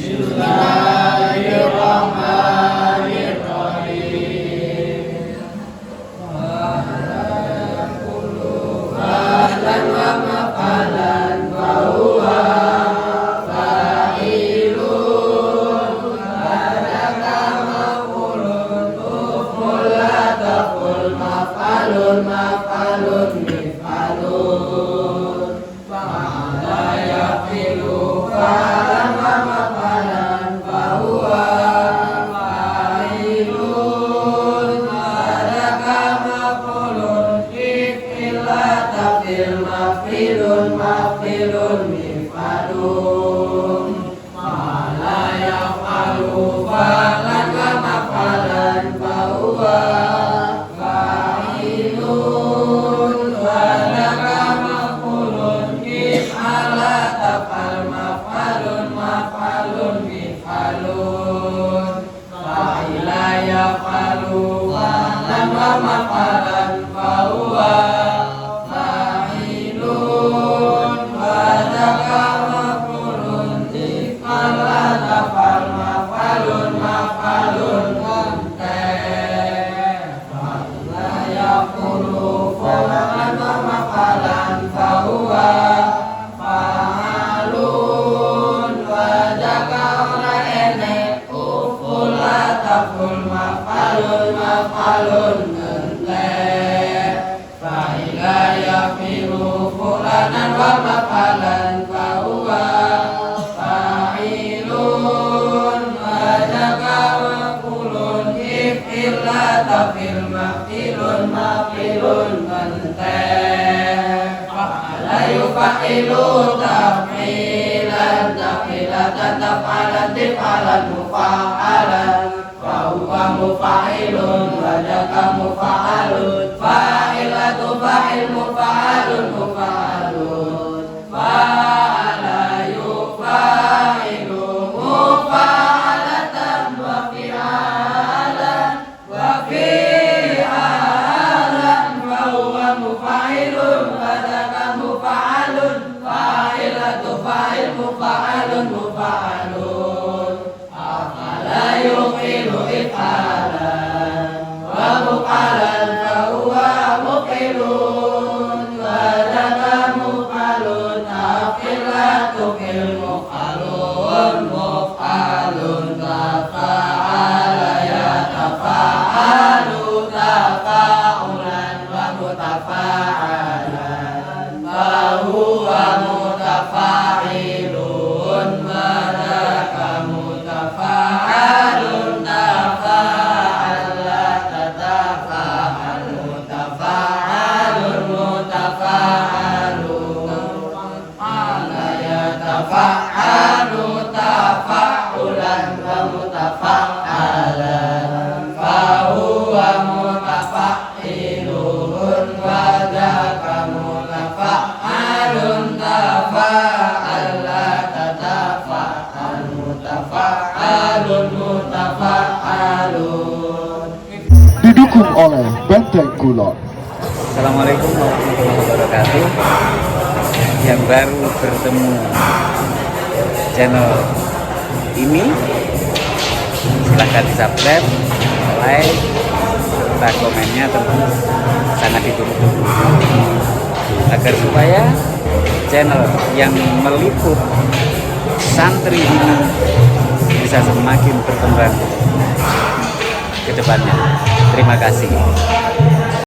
Bismillahirrahmanirrahim. Fa'lan wa maf'alan fahuwa fa'ilun badaka maf'ulun uf'ul la taqul maf'alun maf'alun mif'alun fa'ala yafilu fa'lan wa maf'alan fahuwa fa'ilun badaka maf'ulun if'il la taqil maf'ilun maf'ilun mif'alun fa'ala yaf'alu fa'lan wa maf'alan fahuwa fa'ilun badaka maf'ulun if'ala taf'al maf'alun maf'alun mif'alun fa'ila yaf'alu fa'lan wa maf'alan fahuwa fa'ilun badaka maf'ulun if'ala taf'al maf'alun maf'alun fa'ila yaf'alu fa'lan wa maf'alan fahuwa fa'alun badaka ora enek uful la taful maf'alun maf'alun fa'ila yafilu fulanan wa maf'alan fahuwa fa'ilun badaka maf'ulun if'il la tafil maf'ilun maf'ilun fa'ala yufa'ilu taf'ilan taf'ilatan taf'alan tif'alan mufa'alan fahuwa mufa'ilun badaka mufa'alun fa'ilatu fa'il mufa'alun mufa'alun fa'ala yufa'ilu mufa'alatan wa fi'alan wa fi'alan fahuwa mufa'ilun badaka mufa'alun fa'ilatu fa'il mufa'alun mufa'alun afala yuqilu if'alan wa muf'alan fahuwa muqilun badaka muf'alun afilatu fil muf'alun muf'alun tafa'ala yatafa'alu tafa'ulan wa mutafa'alan fahuwa mutafa'ilun badaka mutafa'alun tafa'ala tatafa'al mutafa'alun mutafa'alun ala yatafa'alu tafa'ulan wa mutafa'alan fahuwa mutafa'ilun badaka mutafa'alun tafa'ala tatafa'al mutafa'alun mutafa'alun. Didukung oleh Benteng Kulon. Assalamualaikum warahmatullahi wabarakatuh. Yang baru bertemu channel ini, silahkan di subscribe, like, serta komennya tentu sangat ditunggu agar supaya channel yang meliput santri ini bisa semakin berkembang ke depannya. Terima kasih.